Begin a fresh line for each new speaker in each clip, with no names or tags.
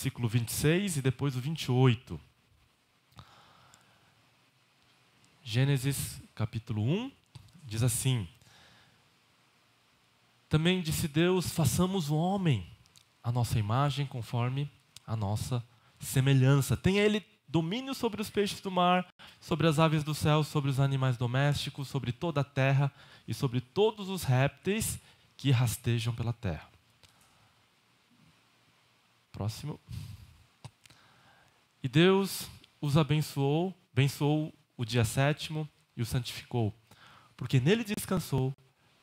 versículo 26 e depois o 28. Gênesis capítulo 1 diz assim: também disse Deus, façamos o homem à nossa imagem, conforme a nossa semelhança. Tenha ele domínio sobre os peixes do mar, sobre as aves do céu, sobre os animais domésticos, sobre toda a terra e sobre todos os répteis que rastejam pela terra. Próximo. E Deus os abençoou o dia sétimo e o santificou, porque nele descansou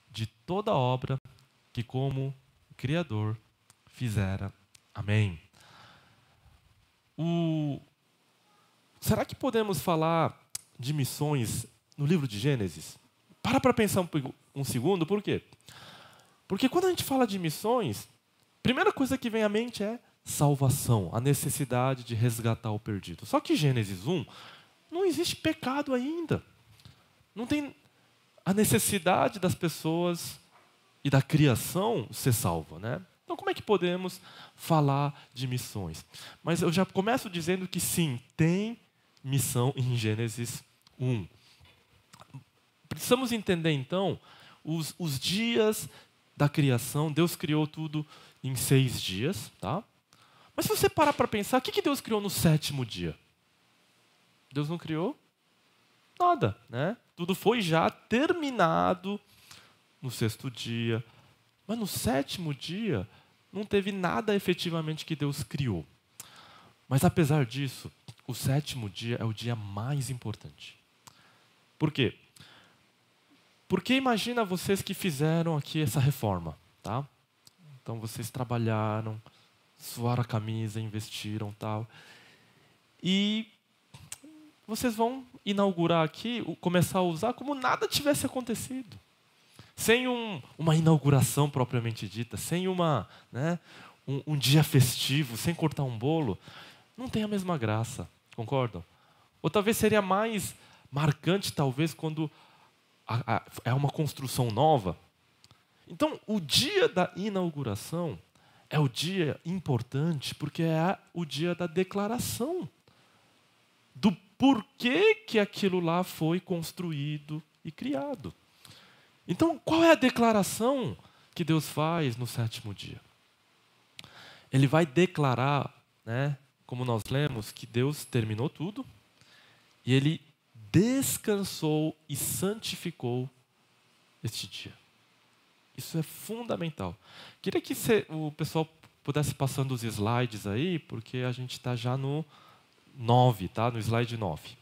de toda a obra que como Criador fizera. Amém. Será que podemos falar de missões no livro de Gênesis? Para pensar um segundo, por quê? Porque quando a gente fala de missões, a primeira coisa que vem à mente é salvação, a necessidade de resgatar o perdido. Só que Gênesis 1, não existe pecado ainda. Não tem a necessidade das pessoas e da criação ser salva, né? Então, como é que podemos falar de missões? Mas eu já começo dizendo que sim, tem missão em Gênesis 1. Precisamos entender, então, os dias da criação. Deus criou tudo em 6 dias, tá? Mas se você parar para pensar, o que Deus criou no 7º dia? Deus não criou nada, né? Tudo foi já terminado no 6º dia. Mas no 7º dia, não teve nada efetivamente que Deus criou. Mas apesar disso, o 7º dia é o dia mais importante. Por quê? Porque imagina vocês que fizeram aqui essa reforma, tá? Então vocês trabalharam, suaram a camisa, investiram, tal. E vocês vão inaugurar aqui, começar a usar como nada tivesse acontecido. Sem uma inauguração propriamente dita, sem um dia festivo, sem cortar um bolo, não tem a mesma graça, concordam? Ou talvez seria mais marcante, talvez, quando é uma construção nova. Então, o dia da inauguração é o dia importante, porque é o dia da declaração do porquê que aquilo lá foi construído e criado. Então, qual é a declaração que Deus faz no 7º dia? Ele vai declarar, né, como nós lemos, que Deus terminou tudo e Ele descansou e santificou este dia. Isso é fundamental. Queria que o pessoal pudesse passando os slides aí, porque a gente está já no 9, tá? No slide 9.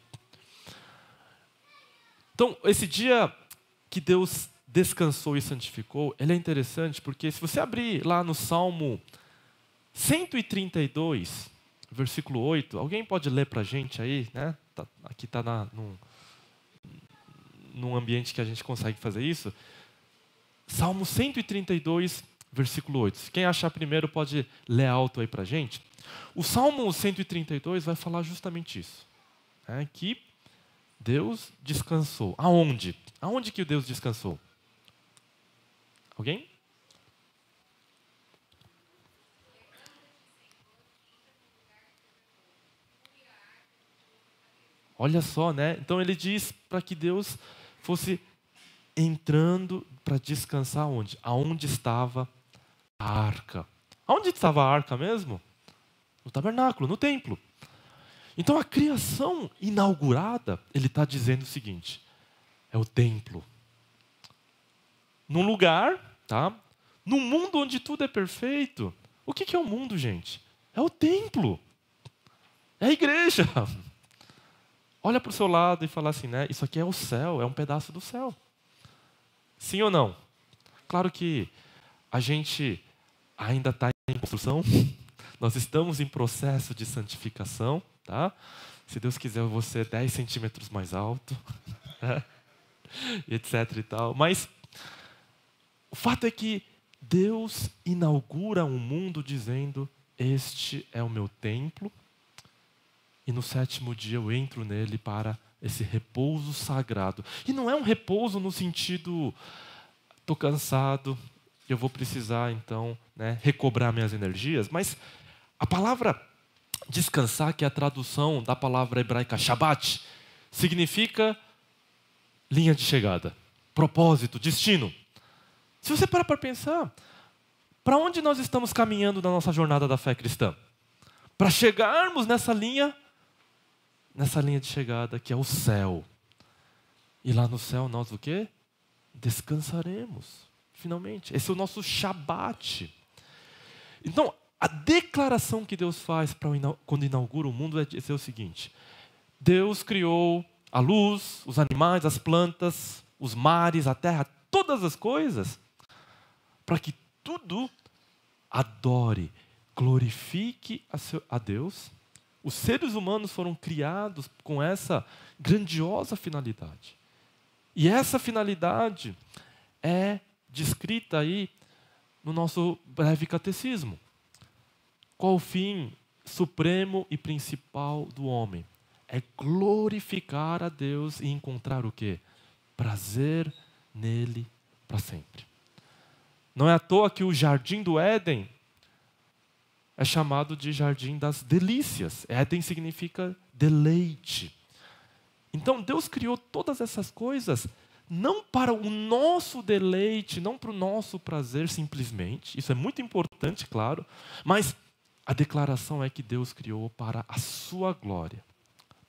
Então, esse dia que Deus descansou e santificou, ele é interessante porque se você abrir lá no Salmo 132, versículo 8, alguém pode ler para a gente aí, né? Aqui está num ambiente que a gente consegue fazer isso. Salmo 132, versículo 8. Quem achar primeiro pode ler alto aí para a gente. O Salmo 132 vai falar justamente isso, né? Que Deus descansou. Aonde? Aonde que Deus descansou? Alguém? Olha só, né? Então ele diz para que Deus fosse entrando para descansar onde? Aonde estava a arca. Aonde estava a arca mesmo? No tabernáculo, no templo. Então a criação inaugurada, ele está dizendo o seguinte: é o templo. Num lugar, tá? Num mundo onde tudo é perfeito. O que é o mundo, gente? É o templo. É a igreja. Olha para o seu lado e fala assim, né? Isso aqui é o céu, é um pedaço do céu. Sim ou não? Claro que a gente ainda está em construção. Nós estamos em processo de santificação, tá? Se Deus quiser, eu vou ser 10 centímetros mais alto, né? Etc e tal. Mas o fato é que Deus inaugura um mundo dizendo: este é o meu templo, e no 7º dia eu entro nele para esse repouso sagrado. E não é um repouso no sentido, estou cansado, eu vou precisar então, né, recobrar minhas energias, mas A palavra descansar, que é a tradução da palavra hebraica Shabbat, significa linha de chegada, propósito, destino. Se você parar para pensar, para onde nós estamos caminhando na nossa jornada da fé cristã? Para chegarmos nessa linha de chegada que é o céu. E lá no céu nós o quê? Descansaremos, finalmente. Esse é o nosso Shabat. Então, a declaração que Deus faz quando inaugura o mundo é dizer o seguinte: Deus criou a luz, os animais, as plantas, os mares, a terra, todas as coisas, para que tudo adore, glorifique a Deus. Os seres humanos foram criados com essa grandiosa finalidade. E essa finalidade é descrita aí no nosso breve catecismo. Qual o fim supremo e principal do homem? É glorificar a Deus e encontrar o quê? Prazer nele para sempre. Não é à toa que o jardim do Éden é chamado de jardim das delícias. Éden significa deleite. Então Deus criou todas essas coisas não para o nosso deleite, não para o nosso prazer simplesmente. Isso é muito importante, claro. Mas a declaração é que Deus criou para a sua glória,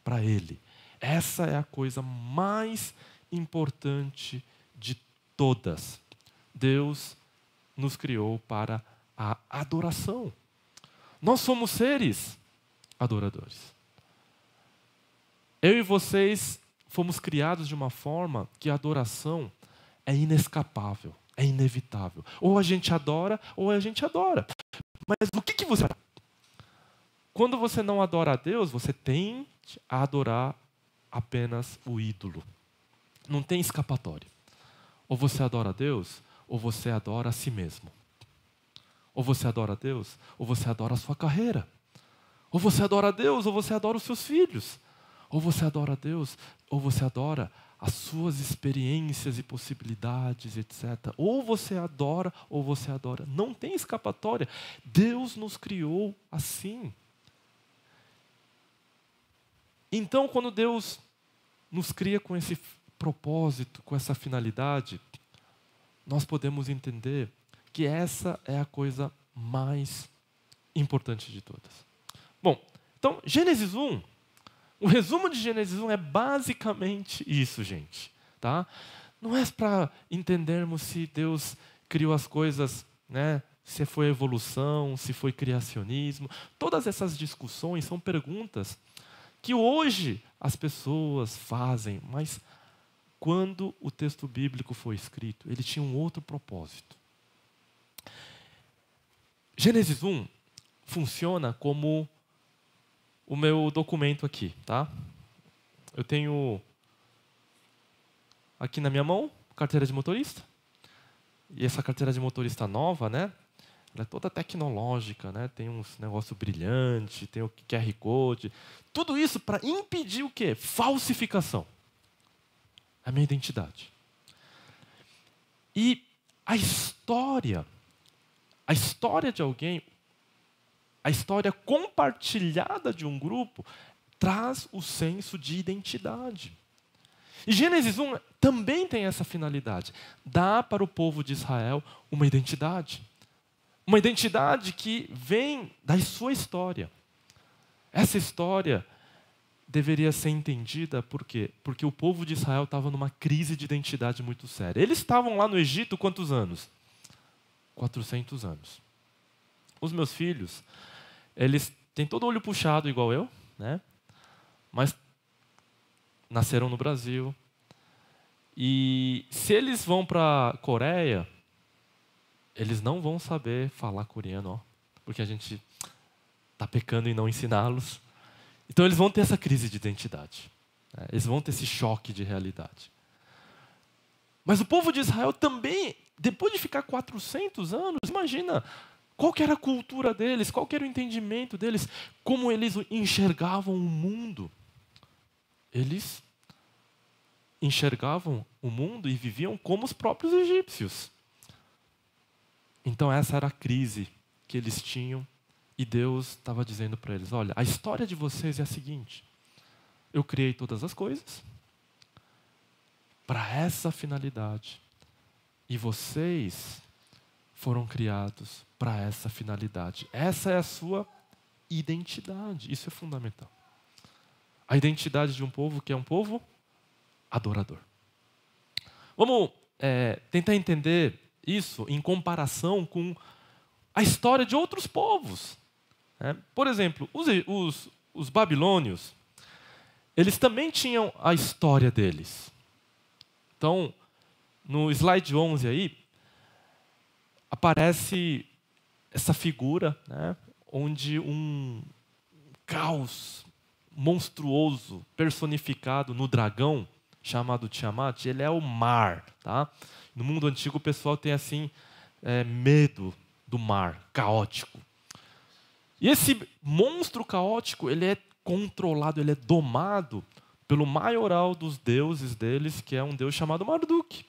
para Ele. Essa é a coisa mais importante de todas. Deus nos criou para a adoração. Nós somos seres adoradores. Eu e vocês fomos criados de uma forma que a adoração é inescapável, é inevitável. Ou a gente adora, ou a gente adora. Mas o que você adora? Quando você não adora a Deus, você tende a adorar apenas o ídolo. Não tem escapatória. Ou você adora a Deus, ou você adora a si mesmo. Ou você adora a Deus, ou você adora a sua carreira. Ou você adora a Deus, ou você adora os seus filhos. Ou você adora a Deus, ou você adora as suas experiências e possibilidades, etc. Ou você adora, ou você adora. Não tem escapatória. Deus nos criou assim. Então, quando Deus nos cria com esse propósito, com essa finalidade, nós podemos entender que essa é a coisa mais importante de todas. Bom, então, Gênesis 1, o resumo de Gênesis 1 é basicamente isso, gente. Tá? Não é para entendermos se Deus criou as coisas, né, se foi evolução, se foi criacionismo. Todas essas discussões são perguntas que hoje as pessoas fazem, mas quando o texto bíblico foi escrito, ele tinha um outro propósito. Gênesis 1 funciona como o meu documento aqui, tá? Eu tenho aqui na minha mão carteira de motorista. E essa carteira de motorista nova, né? Ela é toda tecnológica, né? Tem uns negócio brilhante, tem o QR Code. Tudo isso para impedir o quê? Falsificação. A minha identidade. E a história de alguém, a história compartilhada de um grupo, traz o senso de identidade. E Gênesis 1 também tem essa finalidade. Dá para o povo de Israel uma identidade. Uma identidade que vem da sua história. Essa história deveria ser entendida por quê? Porque o povo de Israel estava numa crise de identidade muito séria. Eles estavam lá no Egito quantos anos? 400 anos. Os meus filhos, eles têm todo o olho puxado igual eu, né? Mas nasceram no Brasil. E se eles vão para a Coreia, eles não vão saber falar coreano, ó, porque a gente está pecando em não ensiná-los. Então eles vão ter essa crise de identidade. Né? Eles vão ter esse choque de realidade. Mas o povo de Israel também, depois de ficar 400 anos, imagina qual que era a cultura deles, qual que era o entendimento deles, como eles enxergavam o mundo. Eles enxergavam o mundo e viviam como os próprios egípcios. Então essa era a crise que eles tinham E Deus estava dizendo para eles, olha, a história de vocês é a seguinte, eu criei todas as coisas para essa finalidade. E vocês foram criados para essa finalidade. Essa é a sua identidade. Isso é fundamental. A identidade de um povo que é um povo adorador. Vamos tentar entender isso em comparação com a história de outros povos. Por exemplo, os babilônios, eles também tinham a história deles. Então, no slide 11 aí, aparece essa figura, né, onde um caos monstruoso, personificado no dragão, chamado Tiamat, ele é o mar. Tá? No mundo antigo o pessoal tem assim, medo do mar, caótico. E esse monstro caótico, ele é controlado, ele é domado pelo maioral dos deuses deles, que é um deus chamado Marduk.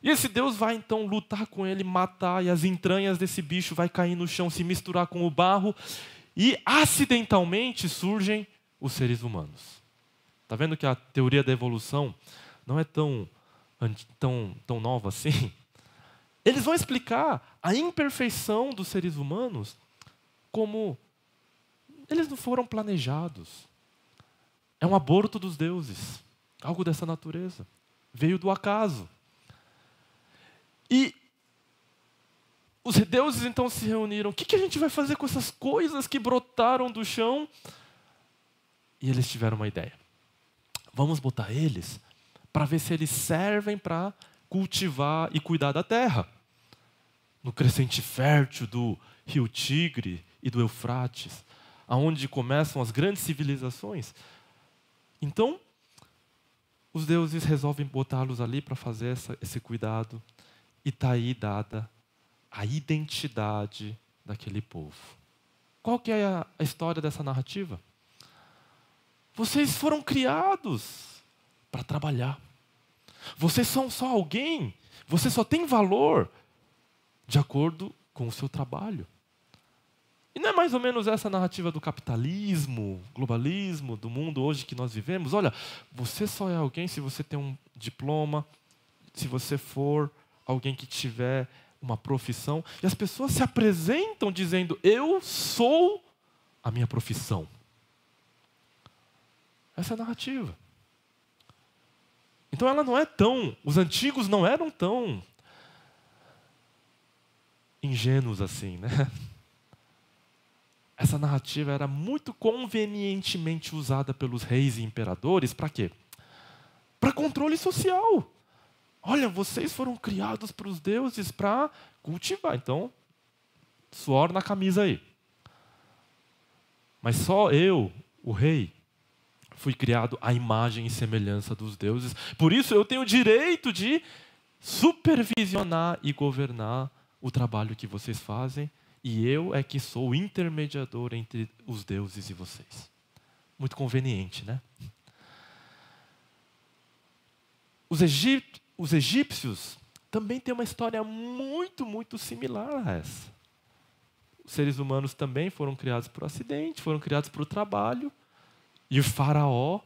E esse Deus vai então lutar com ele, matar, e as entranhas desse bicho vai cair no chão, se misturar com o barro, e acidentalmente surgem os seres humanos. Está vendo que a teoria da evolução não é tão nova assim? Eles vão explicar a imperfeição dos seres humanos como eles não foram planejados. É um aborto dos deuses, algo dessa natureza. Veio do acaso. E os deuses então se reuniram. O que a gente vai fazer com essas coisas que brotaram do chão? E eles tiveram uma ideia. Vamos botar eles para ver se eles servem para cultivar e cuidar da terra. No crescente fértil do rio Tigre e do Eufrates, aonde começam as grandes civilizações. Então, os deuses resolvem botá-los ali para fazer esse cuidado. E está aí dada a identidade daquele povo. Qual que é a história dessa narrativa? Vocês foram criados para trabalhar. Vocês são só alguém. Você só tem valor de acordo com o seu trabalho. E não é mais ou menos essa narrativa do capitalismo, globalismo, do mundo hoje que nós vivemos? Olha, você só é alguém se você tem um diploma, se você for alguém que tiver uma profissão. E as pessoas se apresentam dizendo, eu sou a minha profissão. Essa é a narrativa. Então ela não é tão... Os antigos não eram tão ingênuos assim, né? Essa narrativa era muito convenientemente usada pelos reis e imperadores para quê? Para controle social. Olha, vocês foram criados para os deuses para cultivar. Então, suor na camisa aí. Mas só eu, o rei, fui criado à imagem e semelhança dos deuses. Por isso eu tenho o direito de supervisionar e governar o trabalho que vocês fazem. E eu é que sou o intermediador entre os deuses e vocês. Muito conveniente, né? Os egípcios também têm uma história muito, muito similar a essa. Os seres humanos também foram criados por acidente, foram criados para o trabalho. E o faraó,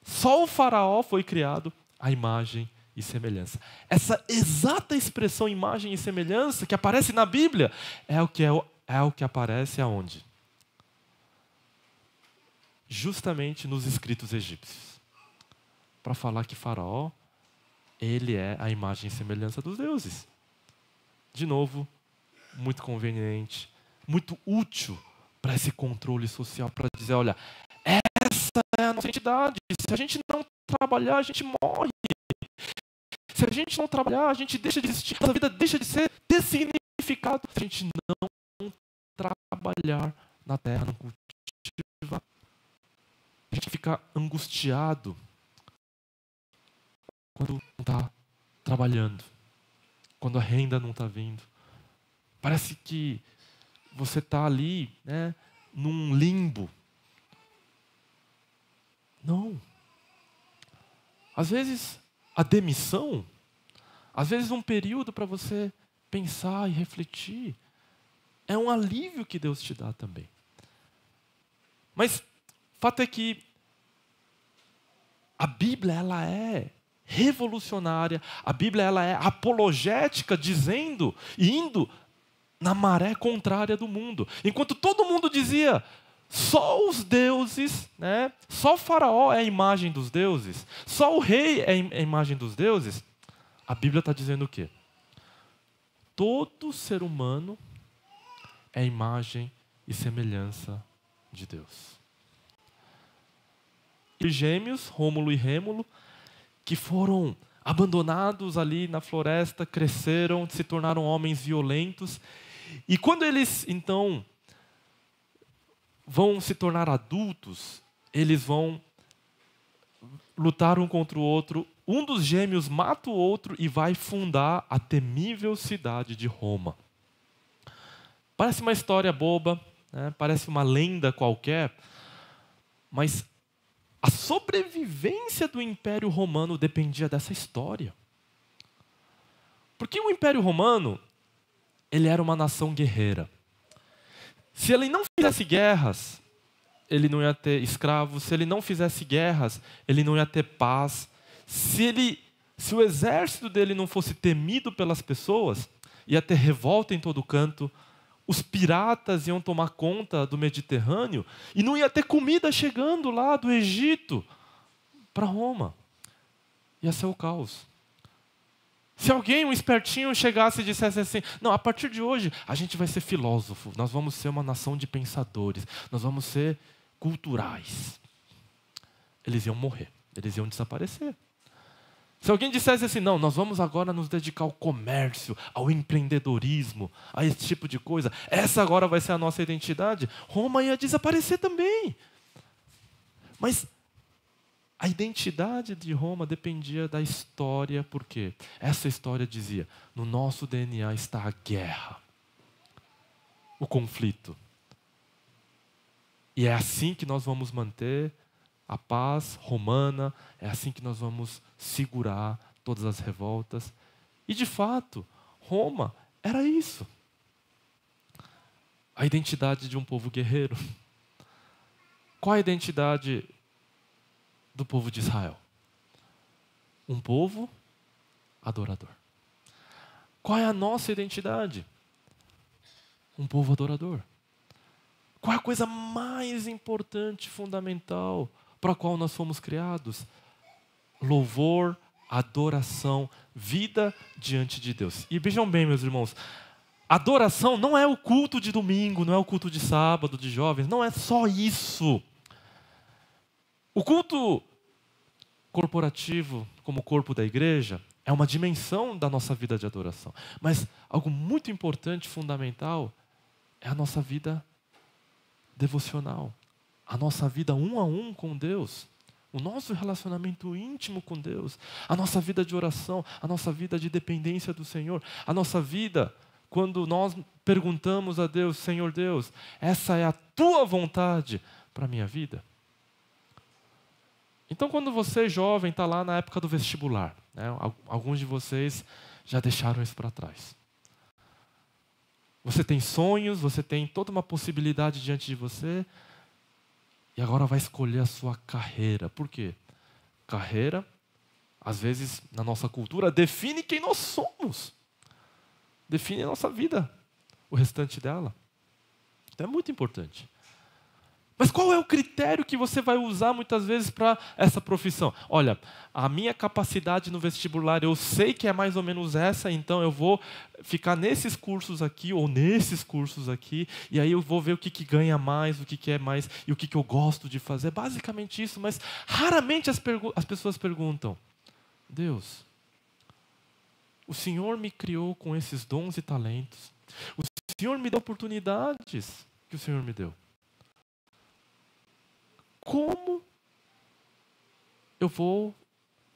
só o faraó foi criado à imagem e semelhança. Essa exata expressão imagem e semelhança que aparece na Bíblia é o que aparece aonde? Justamente nos escritos egípcios. Para falar que faraó, ele é a imagem e semelhança dos deuses. De novo, muito conveniente, muito útil para esse controle social, para dizer, olha, essa é a nossa identidade. Se a gente não trabalhar, a gente morre. Se a gente não trabalhar, a gente deixa de existir. A vida deixa de ser dessignificado. Se a gente não trabalhar na terra, não cultivar, a gente fica angustiado quando não está trabalhando, quando a renda não está vindo. Parece que você está ali, né, num limbo. Não. Às vezes, a demissão, às vezes um período para você pensar e refletir, É um alívio que Deus te dá também. Mas o fato é que a Bíblia, ela é revolucionária, a Bíblia, ela é apologética, dizendo e indo na maré contrária do mundo. Enquanto todo mundo dizia, só os deuses, né? Só o faraó é a imagem dos deuses, só o rei é a imagem dos deuses, a Bíblia está dizendo o quê? Todo ser humano é imagem e semelhança de Deus. E os gêmeos, Rômulo e Rêmulo, que foram abandonados ali na floresta, cresceram, se tornaram homens violentos. E quando eles, então, vão se tornar adultos, eles vão lutar um contra o outro. Um dos gêmeos mata o outro e vai fundar a temível cidade de Roma. Parece uma história boba, né? Parece uma lenda qualquer, mas a sobrevivência do Império Romano dependia dessa história. Porque o Império Romano, ele era uma nação guerreira. Se ele não fizesse guerras, ele não ia ter escravos. Se ele não fizesse guerras, ele não ia ter paz. Se o exército dele não fosse temido pelas pessoas, ia ter revolta em todo canto. Os piratas iam tomar conta do Mediterrâneo e não ia ter comida chegando lá do Egito para Roma. Ia ser o caos. Se alguém, um espertinho, chegasse e dissesse assim, não, a partir de hoje a gente vai ser filósofo, nós vamos ser uma nação de pensadores, nós vamos ser culturais. Eles iam morrer, eles iam desaparecer. Se alguém dissesse assim, não, nós vamos agora nos dedicar ao comércio, ao empreendedorismo, a esse tipo de coisa, essa agora vai ser a nossa identidade, Roma ia desaparecer também. Mas a identidade de Roma dependia da história, porque essa história dizia, no nosso DNA está a guerra, o conflito. E é assim que nós vamos manter a paz romana, é assim que nós vamos segurar todas as revoltas. E de fato, Roma era isso. A identidade de um povo guerreiro. Qual a identidade do povo de Israel? Um povo adorador. Qual é a nossa identidade? Um povo adorador. Qual é a coisa mais importante, fundamental, para a qual nós fomos criados? Louvor, adoração, vida diante de Deus. E vejam bem, meus irmãos, adoração não é o culto de domingo, não é o culto de sábado, de jovens, não é só isso. O culto corporativo, como corpo da igreja, é uma dimensão da nossa vida de adoração. Mas algo muito importante, fundamental, é a nossa vida devocional. A nossa vida um a um com Deus. O nosso relacionamento íntimo com Deus. A nossa vida de oração. A nossa vida de dependência do Senhor. A nossa vida, quando nós perguntamos a Deus, Senhor Deus, essa é a tua vontade para a minha vida? Então, quando você, jovem, está lá na época do vestibular, né, alguns de vocês já deixaram isso para trás. Você tem sonhos, você tem toda uma possibilidade diante de você, e agora vai escolher a sua carreira. Por quê? Carreira, às vezes, na nossa cultura, define quem nós somos. Define a nossa vida, o restante dela. Então é muito importante. Mas qual é o critério que você vai usar muitas vezes para essa profissão? Olha, a minha capacidade no vestibular, eu sei que é mais ou menos essa, então eu vou ficar nesses cursos aqui ou nesses cursos aqui, e aí eu vou ver o que ganha mais, o que é mais, e o que eu gosto de fazer. Basicamente isso, mas raramente as pessoas perguntam, Deus, o Senhor me criou com esses dons e talentos, o Senhor me deu oportunidades que o Senhor me deu. Como eu vou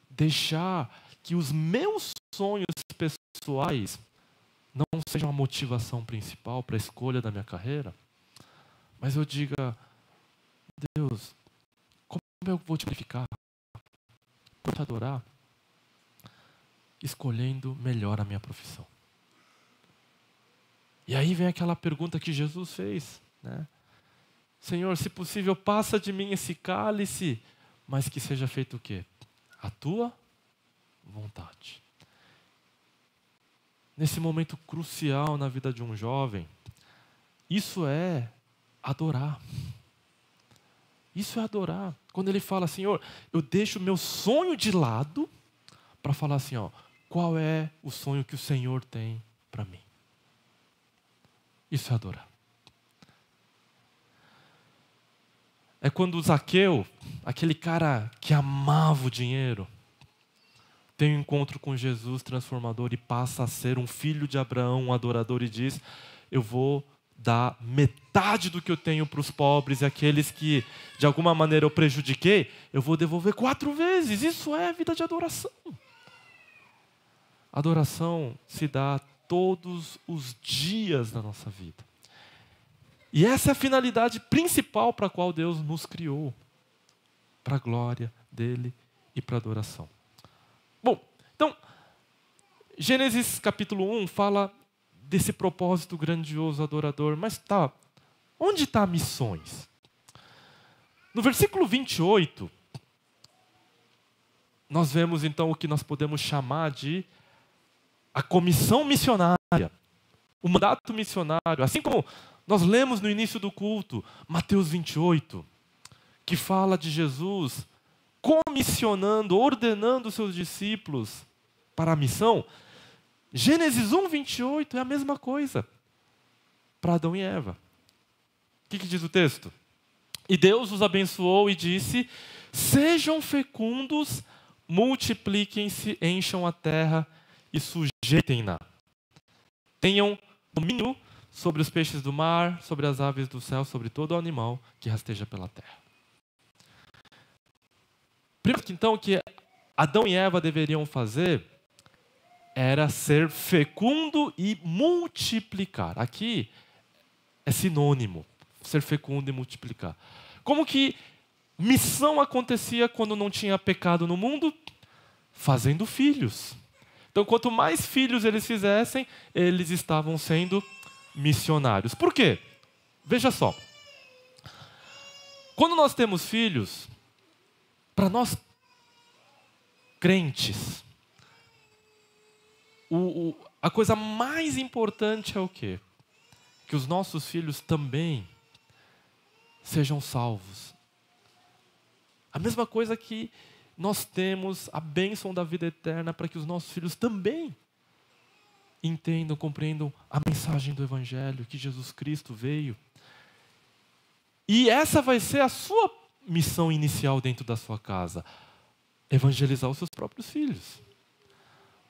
deixar que os meus sonhos pessoais não sejam a motivação principal para a escolha da minha carreira? Mas eu diga, Deus, como eu vou te glorificar? Vou te adorar? Escolhendo melhor a minha profissão. E aí vem aquela pergunta que Jesus fez, né? Senhor, se possível, passa de mim esse cálice, mas que seja feito o quê? A tua vontade. Nesse momento crucial na vida de um jovem, isso é adorar. Isso é adorar. Quando ele fala, Senhor, eu deixo o meu sonho de lado para falar assim, ó, qual é o sonho que o Senhor tem para mim? Isso é adorar. É quando o Zaqueu, aquele cara que amava o dinheiro, tem um encontro com Jesus transformador e passa a ser um filho de Abraão, um adorador, e diz, eu vou dar metade do que eu tenho para os pobres e aqueles que de alguma maneira eu prejudiquei, eu vou devolver 4 vezes. Isso é vida de adoração. Adoração se dá todos os dias da nossa vida. E essa é a finalidade principal para a qual Deus nos criou. Para a glória dele e para a adoração. Bom, então, Gênesis capítulo 1 fala desse propósito grandioso adorador. Mas tá, onde está missões? No versículo 28, nós vemos então o que nós podemos chamar de a comissão missionária, o mandato missionário. Assim como nós lemos no início do culto, Mateus 28, que fala de Jesus comissionando, ordenando os seus discípulos para a missão. Gênesis 1, 28 é a mesma coisa para Adão e Eva. O que diz o texto? E Deus os abençoou e disse, sejam fecundos, multipliquem-se, encham a terra e sujeitem-na. Tenham domínio sobre os peixes do mar, sobre as aves do céu, sobre todo o animal que rasteja pela terra. Primeiro, então, que Adão e Eva deveriam fazer era ser fecundo e multiplicar. Aqui é sinônimo, ser fecundo e multiplicar. Como que missão acontecia quando não tinha pecado no mundo? Fazendo filhos. Então, quanto mais filhos eles fizessem, eles estavam sendo missionários. Por quê? Veja só. Quando nós temos filhos, para nós crentes, a coisa mais importante é o quê? Que os nossos filhos também sejam salvos. A mesma coisa que nós temos a bênção da vida eterna para que os nossos filhos também entendam, compreendam a mensagem do Evangelho, que Jesus Cristo veio. E essa vai ser a sua missão inicial dentro da sua casa. Evangelizar os seus próprios filhos.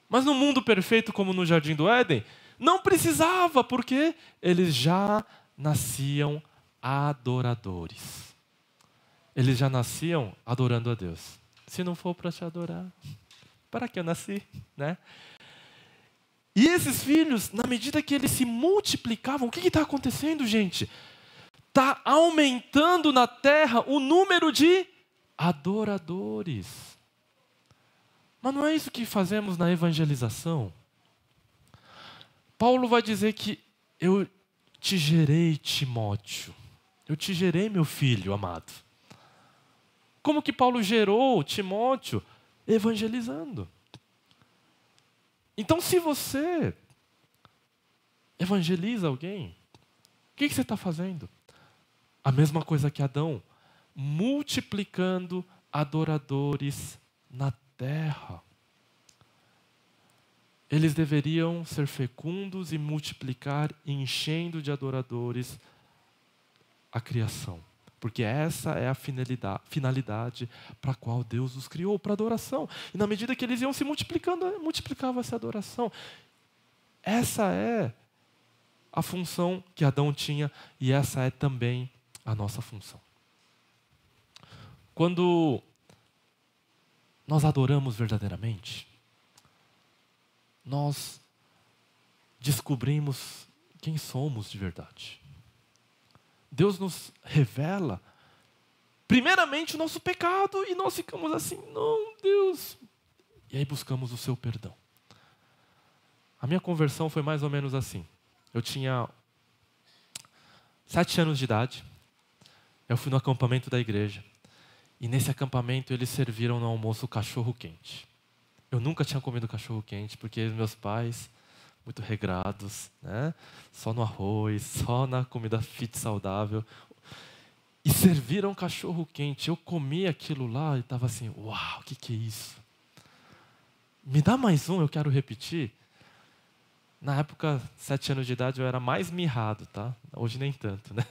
Mas no mundo perfeito, como no Jardim do Éden, não precisava, porque eles já nasciam adoradores. Eles já nasciam adorando a Deus. Se não for para te adorar, para que eu nasci, né? E esses filhos, na medida que eles se multiplicavam, o que está acontecendo, gente? Está aumentando na terra o número de adoradores. Mas não é isso que fazemos na evangelização? Paulo vai dizer que eu te gerei, Timóteo. Eu te gerei, meu filho amado. Como que Paulo gerou Timóteo? Evangelizando. Então, se você evangeliza alguém, o que você está fazendo? A mesma coisa que Adão, multiplicando adoradores na terra. Eles deveriam ser fecundos e multiplicar, enchendo de adoradores a criação. Porque essa é a finalidade para a qual Deus os criou, para adoração. E na medida que eles iam se multiplicando, multiplicava essa adoração. Essa é a função que Adão tinha e essa é também a nossa função. Quando nós adoramos verdadeiramente, nós descobrimos quem somos de verdade. Deus nos revela, primeiramente, o nosso pecado e nós ficamos assim, não, Deus. E aí buscamos o seu perdão. A minha conversão foi mais ou menos assim. Eu tinha 7 anos de idade. Eu fui no acampamento da igreja. E nesse acampamento eles serviram no almoço cachorro quente. Eu nunca tinha comido cachorro quente, porque meus pais, muito regrados, né? Só no arroz, só na comida fit saudável. E serviram cachorro quente. Eu comi aquilo lá e estava assim, uau, o que é isso? Me dá mais um, eu quero repetir. Na época, 7 anos de idade, eu era mais mirrado, tá? Hoje nem tanto, né?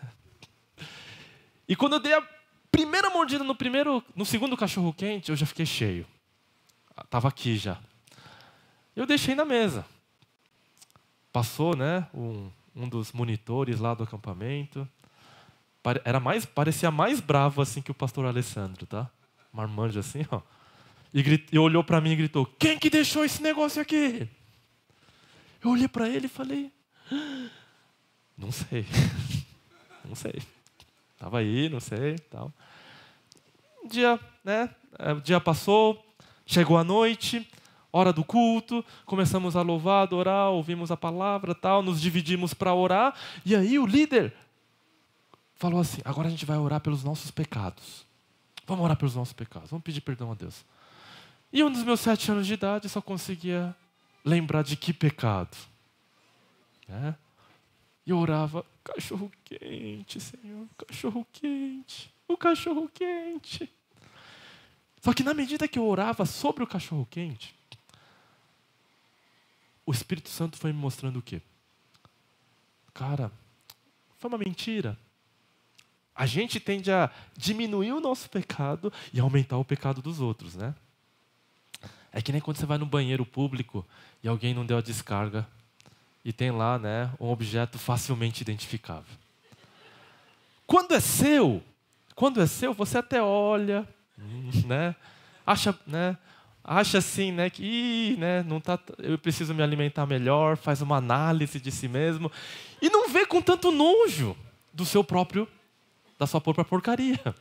E quando eu dei a primeira mordida no segundo cachorro quente, eu já fiquei cheio. Estava aqui já. Eu deixei na mesa. Passou, né, um dos monitores lá do acampamento. Parecia mais bravo assim que o pastor Alessandro, tá? Marmanjo assim, ó. E olhou para mim e gritou, quem que deixou esse negócio aqui? Eu olhei para ele e falei, não sei. Não sei. Estava aí, não sei. Tal. Um dia, né, o dia passou, chegou a noite, hora do culto, começamos a louvar, adorar, ouvimos a palavra, tal, nos dividimos para orar, e aí o líder falou assim, agora a gente vai orar pelos nossos pecados. Vamos orar pelos nossos pecados, vamos pedir perdão a Deus. E um dos meus 7 anos de idade só conseguia lembrar de que pecado. Né? E eu orava, cachorro quente, Senhor, cachorro quente, o cachorro quente. Só que na medida que eu orava sobre o cachorro quente, o Espírito Santo foi me mostrando o quê? Cara, foi uma mentira. A gente tende a diminuir o nosso pecado e aumentar o pecado dos outros, né? É que nem quando você vai no banheiro público e alguém não deu a descarga e tem lá, né, um objeto facilmente identificável. Quando é seu, você até olha, né? Acha assim, né, que né, não tá, eu preciso me alimentar melhor, faz uma análise de si mesmo e não vê com tanto nojo da sua própria porcaria.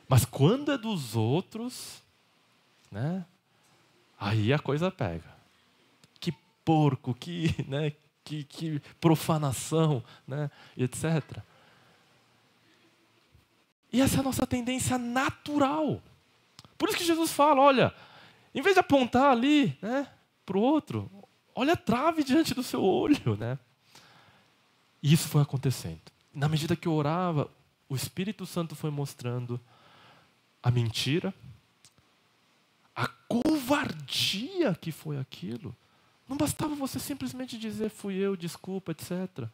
Mas quando é dos outros, né, aí a coisa pega. Que porco, né, que profanação, né, etc. E essa é a nossa tendência natural. Por isso que Jesus fala, olha, em vez de apontar ali, né, para o outro, olha a trave diante do seu olho, né? E isso foi acontecendo. Na medida que eu orava, o Espírito Santo foi mostrando a mentira, a covardia que foi aquilo. Não bastava você simplesmente dizer, fui eu, desculpa, etc.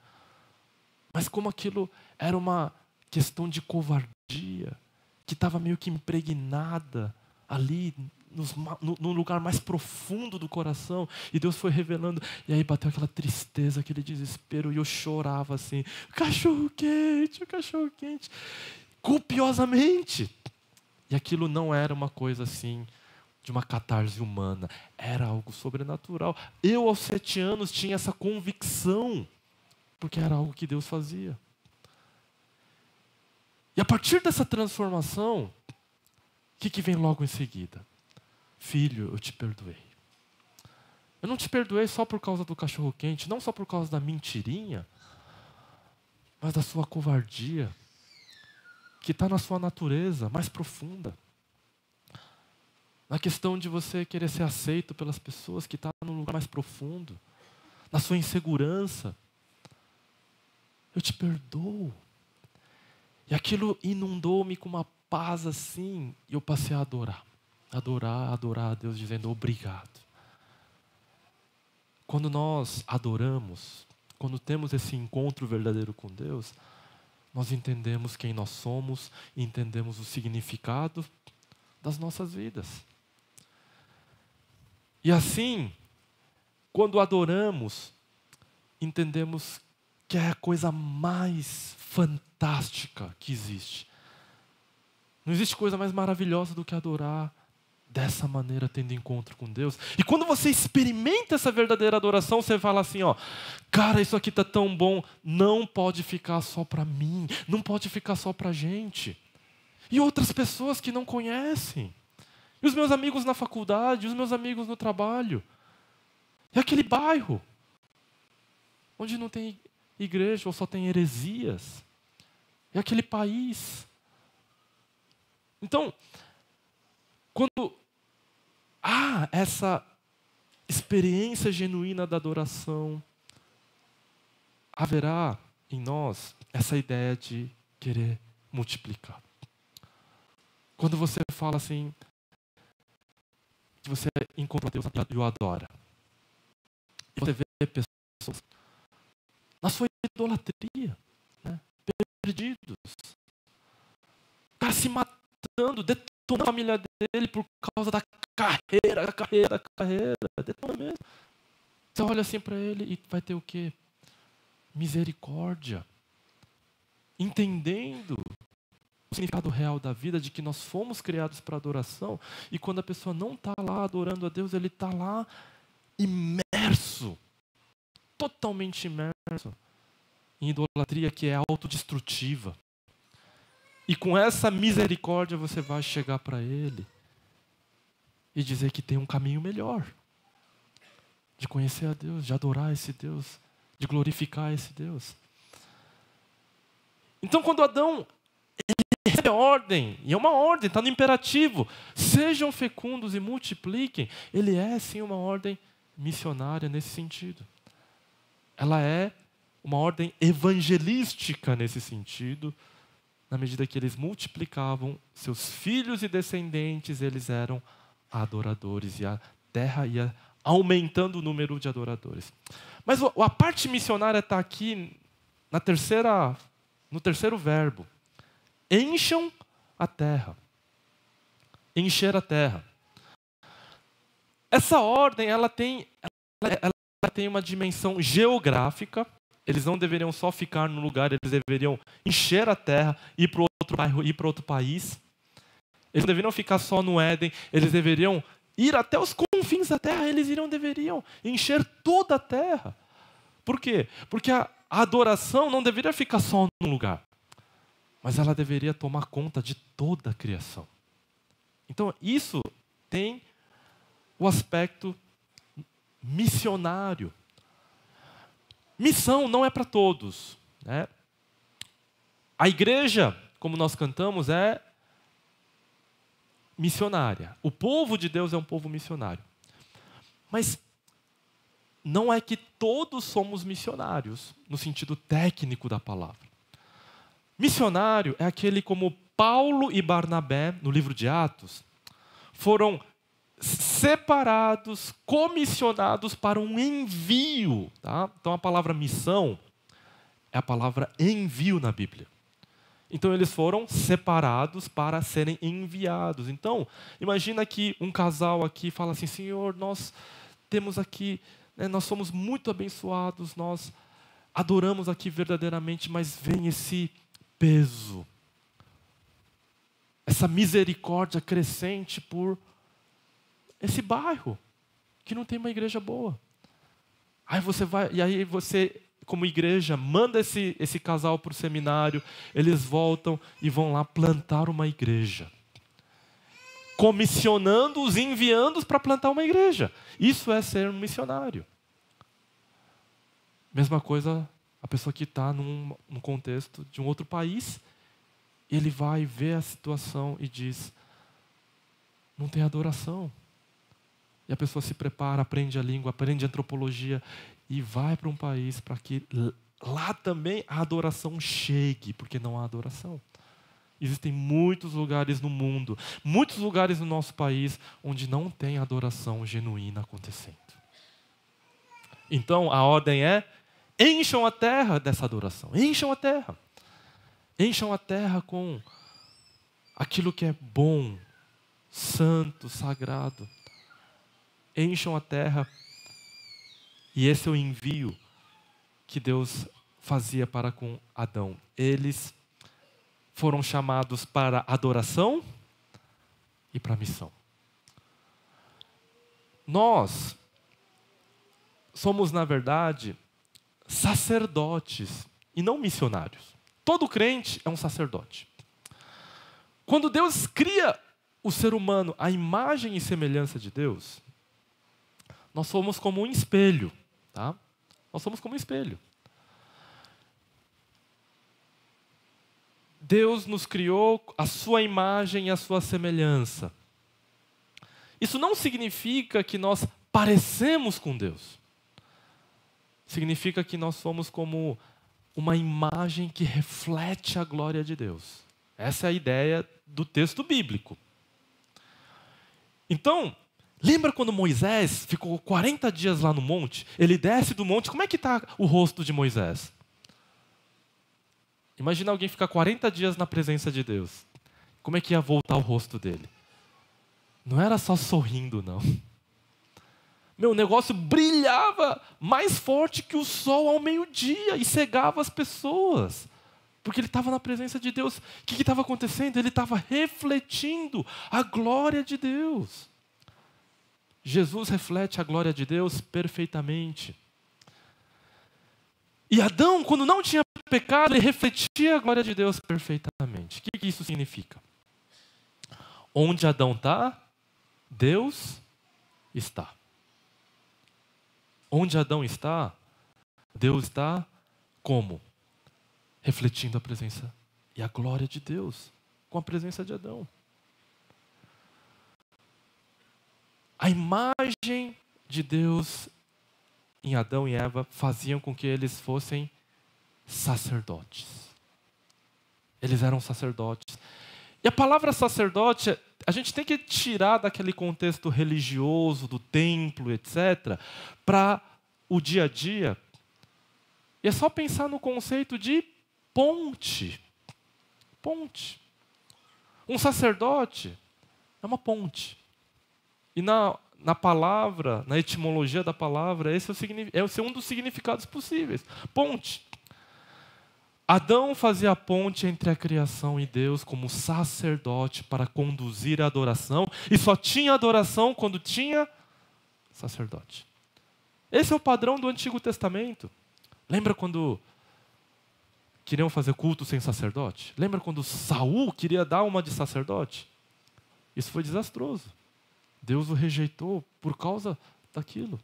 Mas como aquilo era uma questão de covardia, que estava meio que impregnada ali, no lugar mais profundo do coração, e Deus foi revelando, e aí bateu aquela tristeza, aquele desespero, e eu chorava assim, o cachorro quente, copiosamente. E aquilo não era uma coisa assim, de uma catarse humana, era algo sobrenatural. Eu, aos 7 anos, tinha essa convicção, porque era algo que Deus fazia. E a partir dessa transformação, o que vem logo em seguida? Filho, eu te perdoei. Eu não te perdoei só por causa do cachorro quente, não só por causa da mentirinha, mas da sua covardia, que está na sua natureza mais profunda. Na questão de você querer ser aceito pelas pessoas, que está no lugar mais profundo. Na sua insegurança. Eu te perdoo. E aquilo inundou-me com uma paz assim, e eu passei a adorar a Deus, dizendo obrigado. Quando nós adoramos, quando temos esse encontro verdadeiro com Deus, nós entendemos quem nós somos e entendemos o significado das nossas vidas. E assim, quando adoramos, entendemos que é a coisa mais fantástica que existe. Não existe coisa mais maravilhosa do que adorar dessa maneira, tendo encontro com Deus. E quando você experimenta essa verdadeira adoração, você fala assim, ó, cara, isso aqui está tão bom, não pode ficar só para mim, não pode ficar só para a gente. E outras pessoas que não conhecem. E os meus amigos na faculdade, os meus amigos no trabalho. E aquele bairro, onde não tem igreja ou só tem heresias. É aquele país. Então, quando há essa experiência genuína da adoração, haverá em nós essa ideia de querer multiplicar. Quando você fala assim, que você encontra Deus e o adora, e você vê pessoas na sua idolatria, né, perdidos, o cara se matando, detonando a família dele por causa da carreira, detona mesmo. Você olha assim para ele e vai ter o quê? Misericórdia. Entendendo o significado real da vida, de que nós fomos criados para adoração, e quando a pessoa não está lá adorando a Deus, ele está lá imerso, totalmente imerso em idolatria que é autodestrutiva. E com essa misericórdia você vai chegar para ele e dizer que tem um caminho melhor de conhecer a Deus, de adorar esse Deus, de glorificar esse Deus. Então, quando Adão recebe a ordem, e é uma ordem, está no imperativo, sejam fecundos e multipliquem, ele é sim uma ordem missionária nesse sentido. Ela é uma ordem evangelística nesse sentido, na medida que eles multiplicavam seus filhos e descendentes, eles eram adoradores, e a terra ia aumentando o número de adoradores. Mas a parte missionária está aqui no terceiro verbo. Encham a terra. Encher a terra. Essa ordem, ela tem uma dimensão geográfica. Eles não deveriam só ficar no lugar, eles deveriam encher a terra, ir para outro bairro, ir para outro país. Eles não deveriam ficar só no Éden, eles deveriam ir até os confins da terra, deveriam encher toda a terra. Por quê? Porque a adoração não deveria ficar só num lugar, mas ela deveria tomar conta de toda a criação. Então, isso tem o aspecto missionário. Missão não é para todos, né? A igreja, como nós cantamos, é missionária. O povo de Deus é um povo missionário. Mas não é que todos somos missionários, no sentido técnico da palavra. Missionário é aquele como Paulo e Barnabé, no livro de Atos, foram separados, comissionados para um envio. Tá? Então a palavra missão é a palavra envio na Bíblia. Então eles foram separados para serem enviados. Então, imagina que um casal aqui fala assim, Senhor, nós temos aqui, né, nós somos muito abençoados, nós adoramos aqui verdadeiramente, mas vem esse peso, essa misericórdia crescente por esse bairro, que não tem uma igreja boa. Aí você, como igreja, manda esse casal para o seminário, eles voltam e vão lá plantar uma igreja. Comissionando-os, enviando-os para plantar uma igreja. Isso é ser um missionário. Mesma coisa, a pessoa que está num contexto de um outro país, ele vai ver a situação e diz, não tem adoração. E a pessoa se prepara, aprende a língua, aprende a antropologia e vai para um país para que lá também a adoração chegue, porque não há adoração. Existem muitos lugares no mundo, muitos lugares no nosso país, onde não tem adoração genuína acontecendo. Então a ordem é, encham a terra dessa adoração, encham a terra. Encham a terra com aquilo que é bom, santo, sagrado. Encham a terra, e esse é o envio que Deus fazia para com Adão. Eles foram chamados para adoração e para missão. Nós somos, na verdade, sacerdotes e não missionários. Todo crente é um sacerdote. Quando Deus cria o ser humano à imagem e semelhança de Deus, nós somos como um espelho. Tá? Nós somos como um espelho. Deus nos criou a sua imagem e a sua semelhança. Isso não significa que nós parecemos com Deus. Significa que nós somos como uma imagem que reflete a glória de Deus. Essa é a ideia do texto bíblico. Então, lembra quando Moisés ficou 40 dias lá no monte? Ele desce do monte, como é que está o rosto de Moisés? Imagina alguém ficar 40 dias na presença de Deus. Como é que ia voltar o rosto dele? Não era só sorrindo, não. O negócio brilhava mais forte que o sol ao meio-dia e cegava as pessoas. Porque ele estava na presença de Deus. O que estava acontecendo? Ele estava refletindo a glória de Deus. Jesus reflete a glória de Deus perfeitamente. E Adão, quando não tinha pecado, ele refletia a glória de Deus perfeitamente. O que isso significa? Onde Adão está, Deus está. Onde Adão está, Deus está como? Refletindo a presença e a glória de Deus com a presença de Adão. A imagem de Deus em Adão e Eva faziam com que eles fossem sacerdotes. Eles eram sacerdotes. E a palavra sacerdote, a gente tem que tirar daquele contexto religioso, do templo, etc., para o dia a dia. E é só pensar no conceito de ponte. Ponte. Um sacerdote é uma ponte. E na palavra, na etimologia da palavra, esse é um dos significados possíveis. Ponte. Adão fazia a ponte entre a criação e Deus como sacerdote para conduzir a adoração. E só tinha adoração quando tinha sacerdote. Esse é o padrão do Antigo Testamento. Lembra quando queriam fazer culto sem sacerdote? Lembra quando Saul queria dar uma de sacerdote? Isso foi desastroso. Deus o rejeitou por causa daquilo.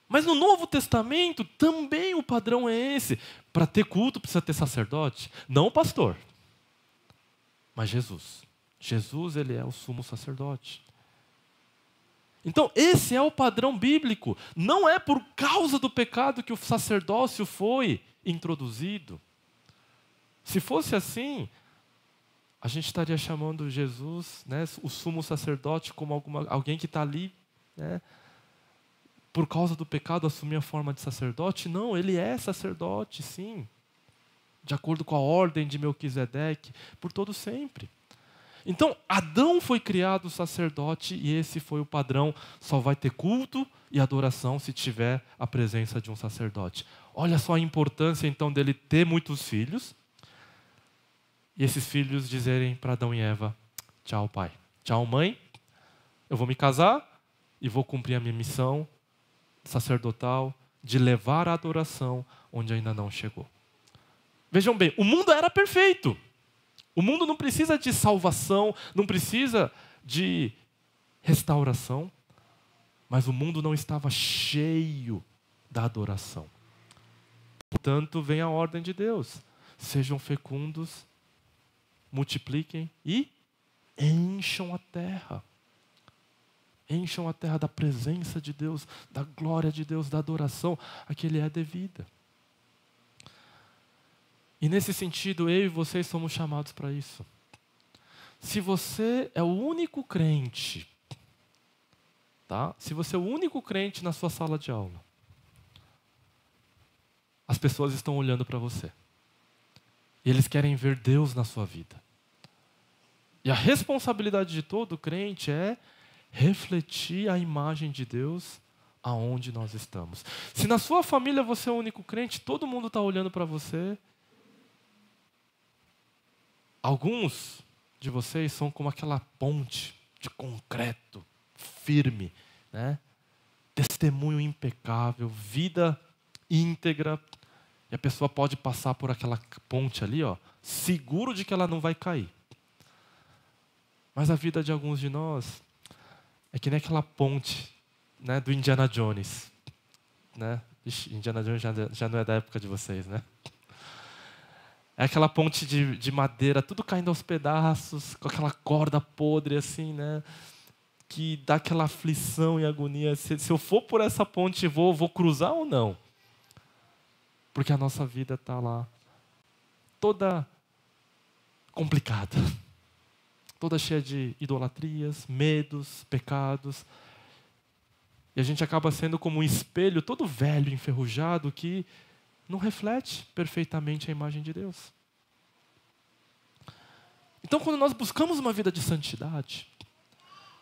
Mas no Novo Testamento também o padrão é esse. Para ter culto precisa ter sacerdote. Não o pastor, mas Jesus. Jesus, ele é o sumo sacerdote. Então esse é o padrão bíblico. Não é por causa do pecado que o sacerdócio foi introduzido. Se fosse assim, a gente estaria chamando Jesus, né, o sumo sacerdote, como alguém que está ali, né, por causa do pecado assumir a forma de sacerdote. Não, ele é sacerdote, sim, de acordo com a ordem de Melquisedeque, por todo sempre. Então, Adão foi criado sacerdote e esse foi o padrão. Só vai ter culto e adoração se tiver a presença de um sacerdote. Olha só a importância, então, dele ter muitos filhos. E esses filhos dizerem para Adão e Eva: tchau, pai. Tchau, mãe. Eu vou me casar e vou cumprir a minha missão sacerdotal de levar a adoração onde ainda não chegou. Vejam bem, o mundo era perfeito. O mundo não precisa de salvação, não precisa de restauração, mas o mundo não estava cheio da adoração. Portanto, vem a ordem de Deus: sejam fecundos, multipliquem e encham a terra. Encham a terra da presença de Deus, da glória de Deus, da adoração a que Ele é devida. E nesse sentido, eu e vocês somos chamados para isso. Se você é o único crente, tá? Se você é o único crente na sua sala de aula, as pessoas estão olhando para você. E eles querem ver Deus na sua vida. E a responsabilidade de todo crente é refletir a imagem de Deus aonde nós estamos. Se na sua família você é o único crente, todo mundo está olhando para você. Alguns de vocês são como aquela ponte de concreto, firme, né? Testemunho impecável, vida íntegra. E a pessoa pode passar por aquela ponte ali, ó, seguro de que ela não vai cair. Mas a vida de alguns de nós é que nem aquela ponte, né, do Indiana Jones. Né? Ixi, Indiana Jones já não é da época de vocês, né? É aquela ponte de madeira, tudo caindo aos pedaços, com aquela corda podre assim, né? Que dá aquela aflição e agonia. Se eu for por essa ponte, vou cruzar ou não? Porque a nossa vida está lá toda complicada, toda cheia de idolatrias, medos, pecados. E a gente acaba sendo como um espelho todo velho, enferrujado, que não reflete perfeitamente a imagem de Deus. Então, quando nós buscamos uma vida de santidade,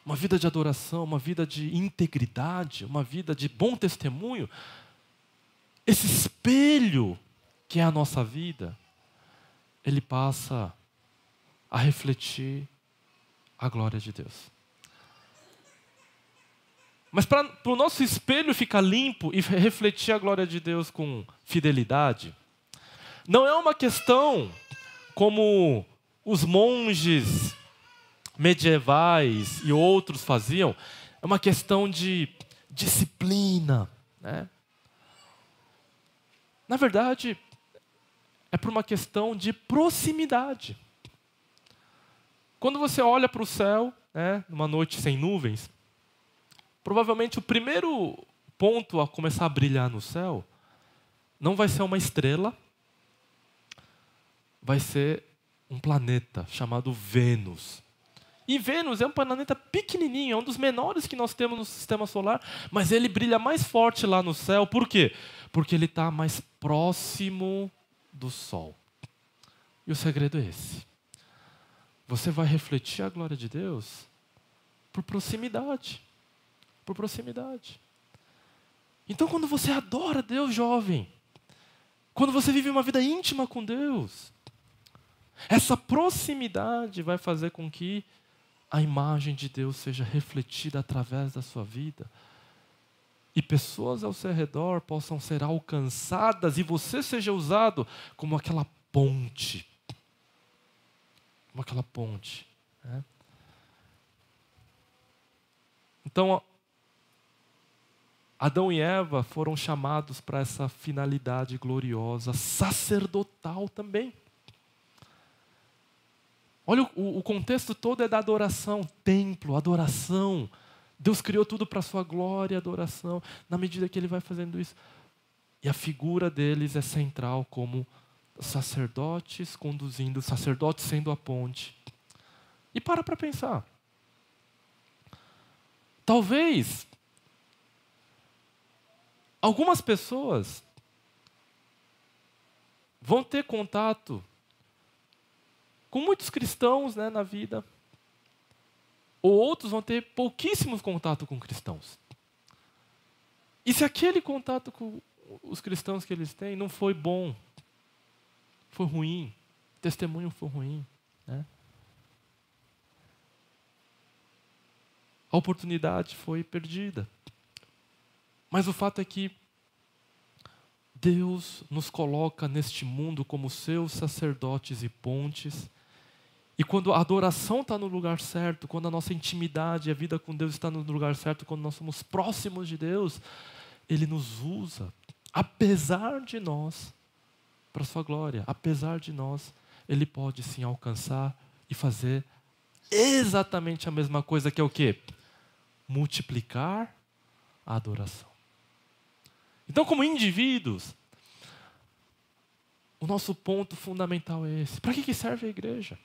uma vida de adoração, uma vida de integridade, uma vida de bom testemunho, esse espelho que é a nossa vida, ele passa a refletir a glória de Deus. Mas para o nosso espelho ficar limpo e refletir a glória de Deus com fidelidade, não é uma questão como os monges medievais e outros faziam, é uma questão de disciplina, né? Na verdade, é por uma questão de proximidade. Quando você olha para o céu, né, numa noite sem nuvens, provavelmente o primeiro ponto a começar a brilhar no céu não vai ser uma estrela, vai ser um planeta chamado Vênus. E Vênus é um planeta pequenininho, é um dos menores que nós temos no sistema solar, mas ele brilha mais forte lá no céu. Por quê? Porque ele está mais próximo do Sol. E o segredo é esse. Você vai refletir a glória de Deus por proximidade. Por proximidade. Então, quando você adora Deus, jovem, quando você vive uma vida íntima com Deus, essa proximidade vai fazer com que a imagem de Deus seja refletida através da sua vida e pessoas ao seu redor possam ser alcançadas e você seja usado como aquela ponte. Como aquela ponte. Né? Então, Adão e Eva foram chamados para essa finalidade gloriosa, sacerdotal também. Olha, o contexto todo é da adoração, templo, adoração. Deus criou tudo para a sua glória e adoração. Na medida que Ele vai fazendo isso. E a figura deles é central como sacerdotes conduzindo, sacerdotes sendo a ponte. E para pensar. Talvez algumas pessoas vão ter contato com muitos cristãos, né, na vida, ou outros vão ter pouquíssimos contato com cristãos. E se aquele contato com os cristãos que eles têm não foi bom, foi ruim, o testemunho foi ruim, né? A oportunidade foi perdida. Mas o fato é que Deus nos coloca neste mundo como seus sacerdotes e pontes. E quando a adoração está no lugar certo, quando a nossa intimidade e a vida com Deus está no lugar certo, quando nós somos próximos de Deus, Ele nos usa, apesar de nós, para a sua glória. Apesar de nós, Ele pode sim alcançar e fazer exatamente a mesma coisa, que é o quê? Multiplicar a adoração. Então, como indivíduos, o nosso ponto fundamental é esse. Para que serve a igreja?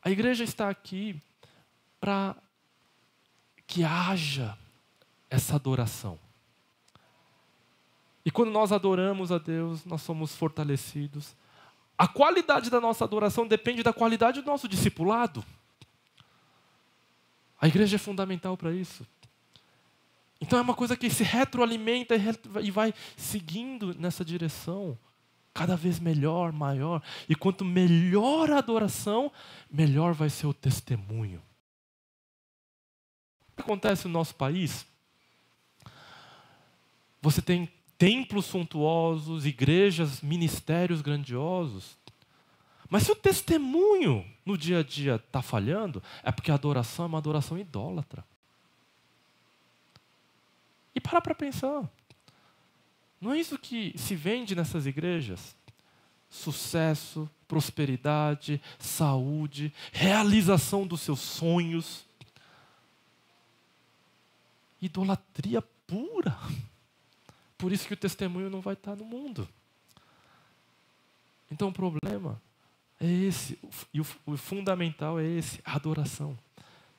A igreja está aqui para que haja essa adoração. E quando nós adoramos a Deus, nós somos fortalecidos. A qualidade da nossa adoração depende da qualidade do nosso discipulado. A igreja é fundamental para isso. Então é uma coisa que se retroalimenta e vai seguindo nessa direção. Cada vez melhor, maior. E quanto melhor a adoração, melhor vai ser o testemunho. O que acontece no nosso país? Você tem templos suntuosos, igrejas, ministérios grandiosos. Mas se o testemunho no dia a dia está falhando, é porque a adoração é uma adoração idólatra. E para pensar. Não é isso que se vende nessas igrejas? sucesso, prosperidade, saúde, realização dos seus sonhos. Idolatria pura. Por isso que o testemunho não vai estar no mundo. Então o problema é esse, e o fundamental é esse, a adoração.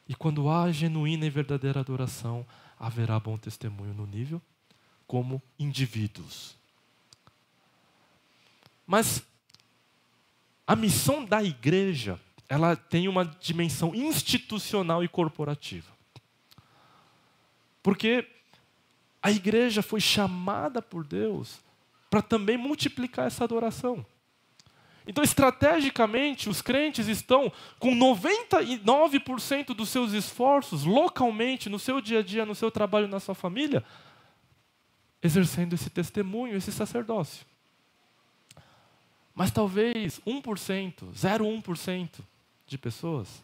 E quando há genuína e verdadeira adoração, haverá bom testemunho no nível como indivíduos. Mas a missão da igreja, ela tem uma dimensão institucional e corporativa. Porque a igreja foi chamada por Deus para também multiplicar essa adoração. Então, estrategicamente, os crentes estão com 99% dos seus esforços, localmente, no seu dia a dia, no seu trabalho, na sua família, exercendo esse testemunho, esse sacerdócio. Mas talvez 1%, 0,1% de pessoas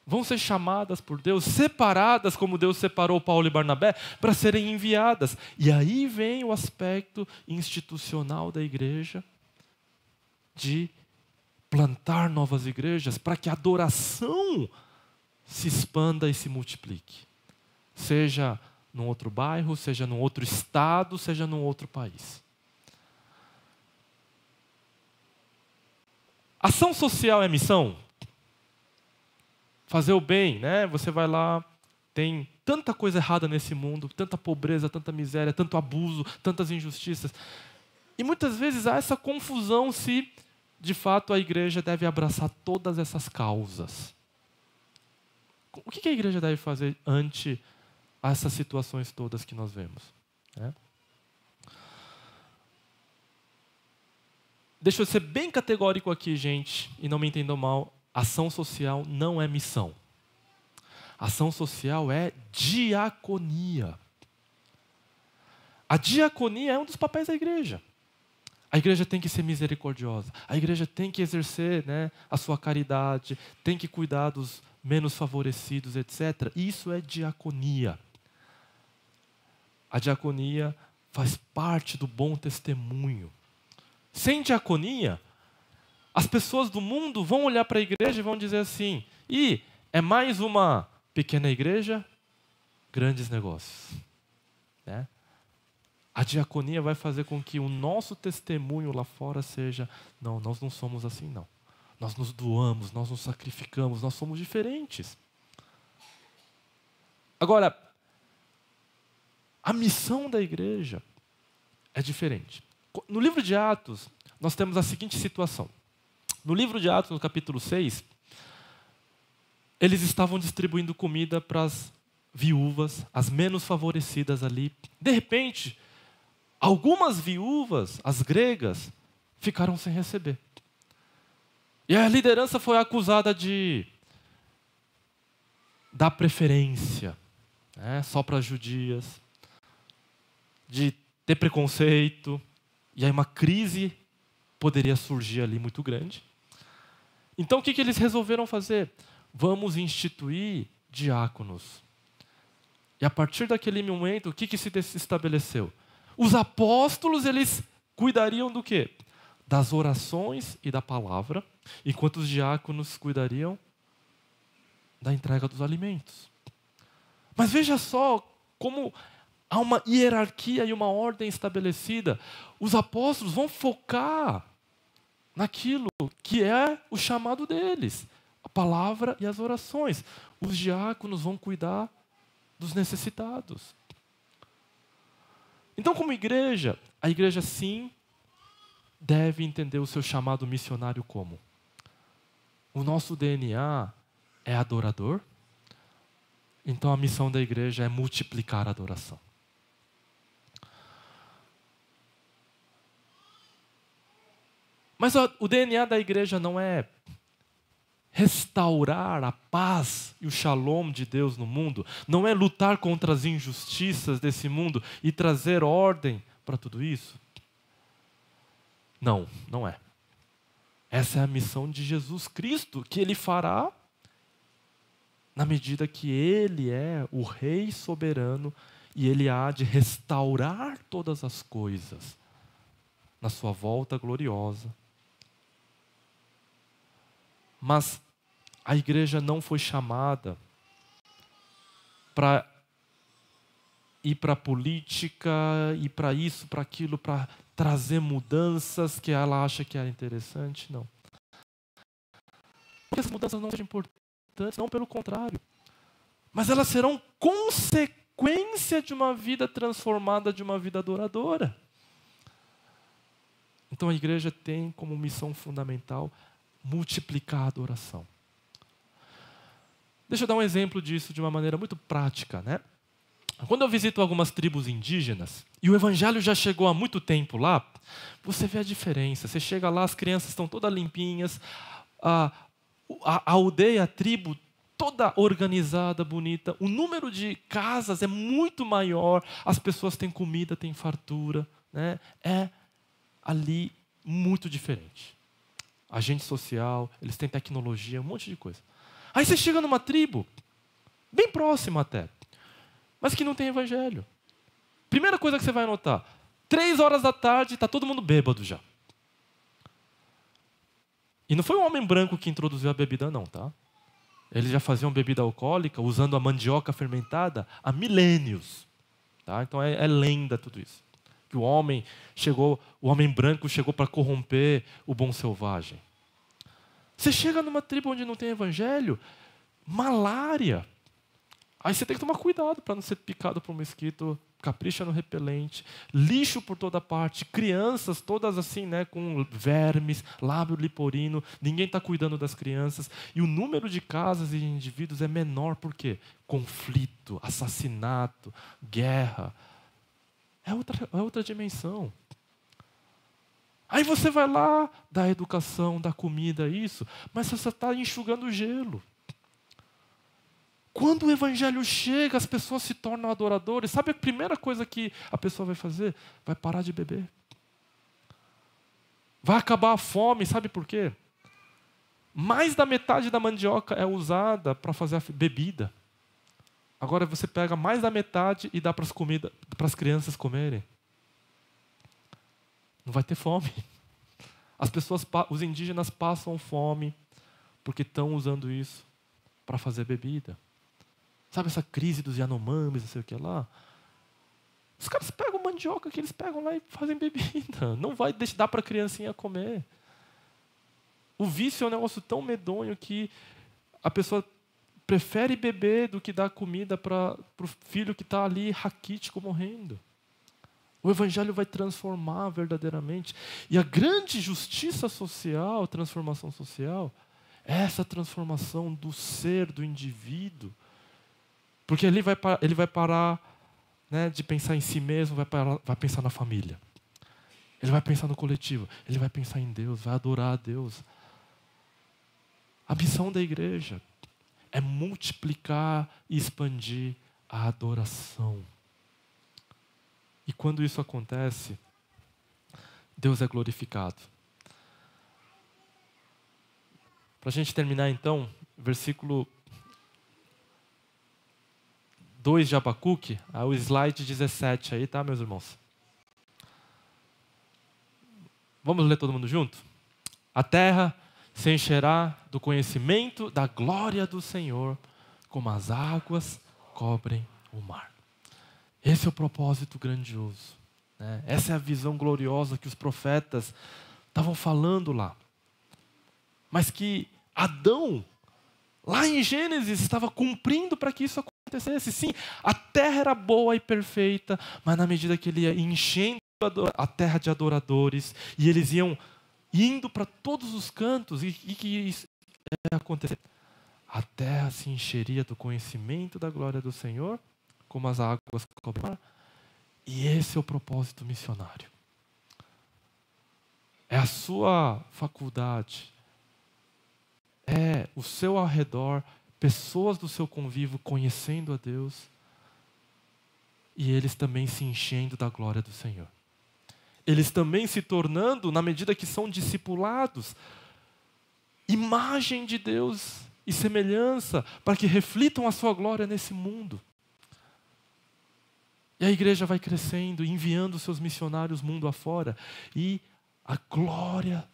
vão ser chamadas por Deus, separadas como Deus separou Paulo e Barnabé, para serem enviadas. E aí vem o aspecto institucional da igreja, de plantar novas igrejas, para que a adoração se expanda e se multiplique. Seja num outro bairro, seja num outro estado, seja num outro país. Ação social é missão? Fazer o bem, né? Você vai lá, tem tanta coisa errada nesse mundo, tanta pobreza, tanta miséria, tanto abuso, tantas injustiças. E muitas vezes há essa confusão se, de fato, a igreja deve abraçar todas essas causas. O que a igreja deve fazer ante essas situações todas que nós vemos? Deixa eu ser bem categórico aqui, gente, e não me entendam mal. Ação social não é missão. Ação social é diaconia. A diaconia é um dos papéis da igreja. A igreja tem que ser misericordiosa. A igreja tem que exercer, a sua caridade, tem que cuidar dos menos favorecidos, etc. Isso é diaconia. A diaconia faz parte do bom testemunho. Sem diaconia, as pessoas do mundo vão olhar para a igreja e vão dizer assim: é mais uma pequena igreja, grandes negócios. A diaconia vai fazer com que o nosso testemunho lá fora seja: não, nós não somos assim, não. Nós nos doamos, nós nos sacrificamos, nós somos diferentes. Agora, a missão da igreja é diferente. No livro de Atos, nós temos a seguinte situação. No livro de Atos, no capítulo 6, eles estavam distribuindo comida para as viúvas, as menos favorecidas ali. De repente, algumas viúvas, as gregas, ficaram sem receber. E a liderança foi acusada de dar preferência, só para as judias, de ter preconceito. E aí uma crise poderia surgir ali muito grande. Então o que eles resolveram fazer? Vamos instituir diáconos. E a partir daquele momento, o que se estabeleceu? Os apóstolos, eles cuidariam do quê? Das orações e da palavra, enquanto os diáconos cuidariam da entrega dos alimentos. Mas veja só como há uma hierarquia e uma ordem estabelecida. Os apóstolos vão focar naquilo que é o chamado deles, a palavra e as orações. Os diáconos vão cuidar dos necessitados. Então, como igreja, a igreja sim deve entender o seu chamado missionário como: o nosso DNA é adorador, então a missão da igreja é multiplicar a adoração. Mas o DNA da igreja não é restaurar a paz e o shalom de Deus no mundo, não é lutar contra as injustiças desse mundo e trazer ordem para tudo isso. Não, não é. Essa é a missão de Jesus Cristo, que Ele fará na medida que Ele é o Rei soberano e Ele há de restaurar todas as coisas na sua volta gloriosa Mas a igreja não foi chamada para ir para a política, ir para isso, para aquilo, para trazer mudanças que ela acha que é interessante, não. Porque essas mudanças não são importantes, não, pelo contrário. Mas elas serão consequência de uma vida transformada, de uma vida adoradora. Então a igreja tem como missão fundamental multiplicar a adoração. Deixa eu dar um exemplo disso de uma maneira muito prática, né? Quando eu visito algumas tribos indígenas, e o evangelho já chegou há muito tempo lá, você vê a diferença. Você chega lá, as crianças estão todas limpinhas, a aldeia, a tribo, toda organizada, bonita. O número de casas é muito maior, as pessoas têm comida, têm fartura, né? É ali muito diferente. Agente social, eles têm tecnologia, um monte de coisa. Aí você chega numa tribo, bem próxima até, mas que não tem evangelho. Primeira coisa que você vai notar, 3 horas da tarde, está todo mundo bêbado já. E não foi um homem branco que introduziu a bebida não, tá? Eles já faziam bebida alcoólica usando a mandioca fermentada há milênios. Tá? Então é lenda tudo isso. Que o homem branco chegou para corromper o bom selvagem. Você chega numa tribo onde não tem evangelho, malária. Aí você tem que tomar cuidado para não ser picado por um mosquito, capricha no repelente, lixo por toda parte, crianças todas assim, né, com vermes, lábio liporino, ninguém está cuidando das crianças. E o número de casas e indivíduos é menor, por quê? Conflito, assassinato, guerra. É outra dimensão. Aí você vai lá, dá educação, dá comida, isso, mas você está enxugando o gelo. Quando o evangelho chega, as pessoas se tornam adoradores. Sabe a primeira coisa que a pessoa vai fazer? Vai parar de beber. Vai acabar a fome, sabe por quê? Mais da metade da mandioca é usada para fazer a bebida. Agora você pega mais da metade e dá para as crianças comerem. Não vai ter fome. Os indígenas passam fome porque estão usando isso para fazer bebida. Sabe essa crise dos Yanomamis, não sei o que lá? Os caras pegam mandioca que eles pegam lá e fazem bebida. Não vai dar para a criancinha comer. O vício é um negócio tão medonho que a pessoa prefere beber do que dar comida para o filho que está ali raquítico morrendo. O evangelho vai transformar verdadeiramente. E a grande justiça social, transformação social, é essa transformação do ser, do indivíduo. Porque ele vai parar, né, de pensar em si mesmo, vai pensar na família. Ele vai pensar no coletivo. Ele vai pensar em Deus, vai adorar a Deus. A missão da igreja é multiplicar e expandir a adoração. E quando isso acontece, Deus é glorificado. Para a gente terminar então, versículo 2 de Abacuque, o slide 17 aí, tá, meus irmãos? Vamos ler todo mundo junto? A terra se encherá do conhecimento da glória do Senhor, como as águas cobrem o mar. Esse é o propósito grandioso, né? Essa é a visão gloriosa que os profetas estavam falando lá. Mas que Adão, lá em Gênesis, estava cumprindo para que isso acontecesse. Sim, a terra era boa e perfeita, mas na medida que ele ia enchendo a terra de adoradores, e eles iam indo para todos os cantos, e que isso ia acontecer? A terra se encheria do conhecimento da glória do Senhor, como as águas cobrem o mar. E esse é o propósito missionário. É a sua faculdade, é o seu ao redor, pessoas do seu convívio conhecendo a Deus e eles também se enchendo da glória do Senhor. Eles também se tornando, na medida que são discipulados, imagem de Deus e semelhança, para que reflitam a sua glória nesse mundo. E a igreja vai crescendo, enviando seus missionários mundo afora, e a glória,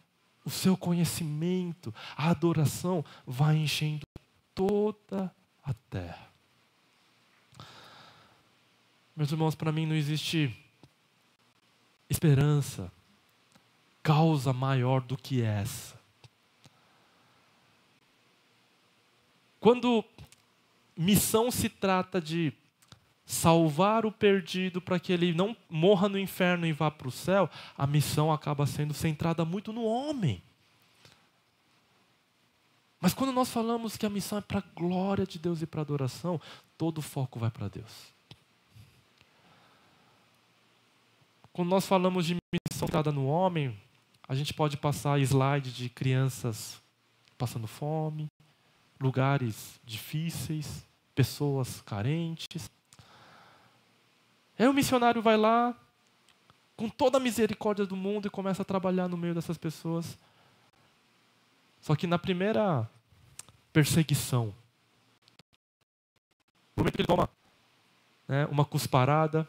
o seu conhecimento, a adoração vai enchendo toda a terra. Meus irmãos, para mim não existe esperança, causa maior do que essa. Quando missão se trata de salvar o perdido para que ele não morra no inferno e vá para o céu, a missão acaba sendo centrada muito no homem. Mas quando nós falamos que a missão é para a glória de Deus e para a adoração, todo o foco vai para Deus. Quando nós falamos de missão centrada no homem, a gente pode passar slide de crianças passando fome, lugares difíceis, pessoas carentes. Aí o missionário vai lá, com toda a misericórdia do mundo, e começa a trabalhar no meio dessas pessoas. Só que na primeira perseguição, no momento que ele toma uma cusparada,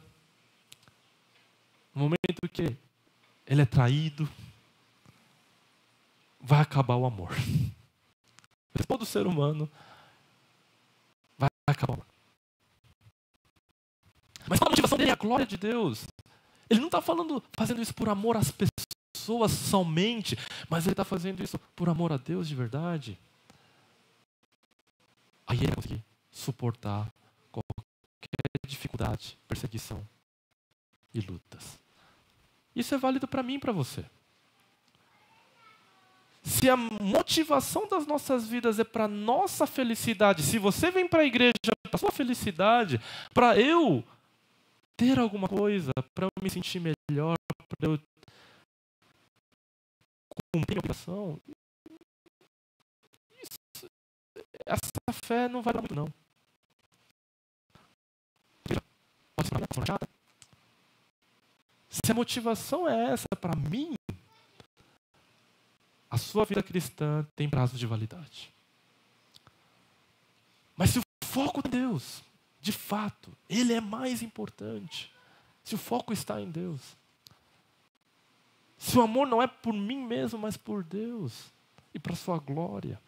no momento que ele é traído, vai acabar o amor. Todo ser humano vai acabar o amor. Mas a motivação dele é a glória de Deus. Ele não está fazendo isso por amor às pessoas somente, mas ele está fazendo isso por amor a Deus de verdade. Aí ele vai conseguir suportar qualquer dificuldade, perseguição e lutas. Isso é válido para mim e para você. Se a motivação das nossas vidas é para a nossa felicidade, se você vem para a igreja para a sua felicidade, para eu ter alguma coisa, para eu me sentir melhor, para eu cumprir a obrigação, essa fé não vale muito, não. Pode ser uma chata. Se a motivação é essa para mim, a sua vida cristã tem prazo de validade. Mas se o foco é Deus, de fato, Ele é mais importante. Se o foco está em Deus. Se o amor não é por mim mesmo, mas por Deus e para a sua glória.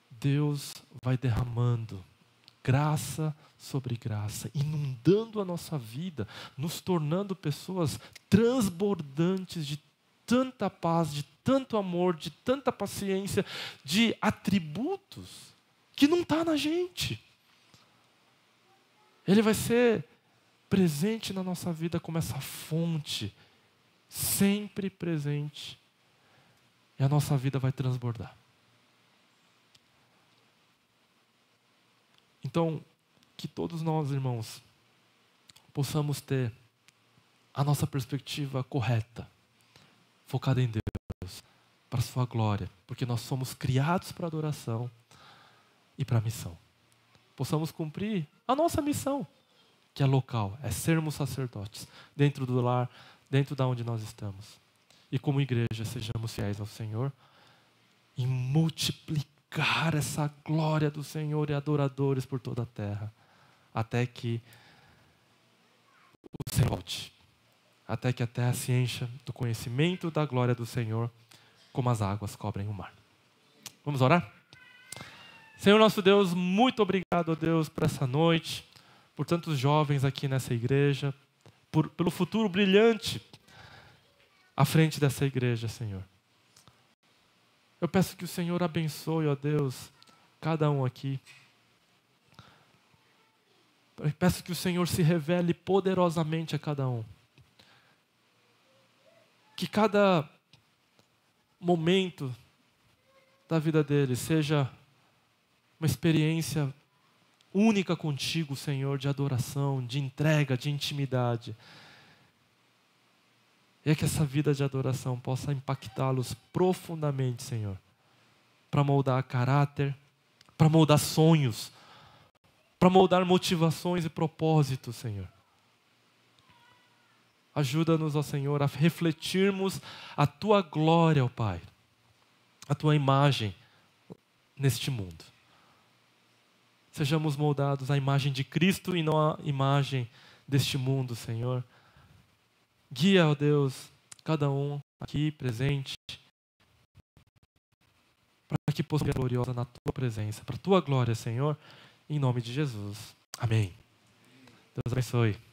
Deus vai derramando graça sobre graça, inundando a nossa vida, nos tornando pessoas transbordantes de tanta paz, de tanto amor, de tanta paciência, de atributos que não está na gente. Ele vai ser presente na nossa vida como essa fonte, sempre presente. E a nossa vida vai transbordar. Então, que todos nós, irmãos, possamos ter a nossa perspectiva correta, focada em Deus, para a sua glória, porque nós somos criados para adoração e para a missão. Possamos cumprir a nossa missão, que é local, é sermos sacerdotes, dentro do lar, dentro da onde nós estamos. E como igreja, sejamos fiéis ao Senhor e multiplicar essa glória do Senhor e adoradores por toda a terra, até que o Senhor volte, até que a terra se encha do conhecimento da glória do Senhor, como as águas cobrem o mar. Vamos orar? Senhor nosso Deus, muito obrigado, Deus, por essa noite, por tantos jovens aqui nessa igreja, pelo futuro brilhante à frente dessa igreja, Senhor. Eu peço que o Senhor abençoe, ó Deus, cada um aqui. Eu peço que o Senhor se revele poderosamente a cada um. Que cada momento da vida deles seja uma experiência única contigo, Senhor, de adoração, de entrega, de intimidade. E é que essa vida de adoração possa impactá-los profundamente, Senhor, para moldar caráter, para moldar sonhos, para moldar motivações e propósitos, Senhor. Ajuda-nos, ó Senhor, a refletirmos a Tua glória, ó Pai, a Tua imagem neste mundo. Sejamos moldados à imagem de Cristo e não à imagem deste mundo, Senhor. Guia, ó Deus, cada um aqui presente, para que possa ser gloriosa na tua presença, para a tua glória, Senhor, em nome de Jesus. Amém. Deus abençoe.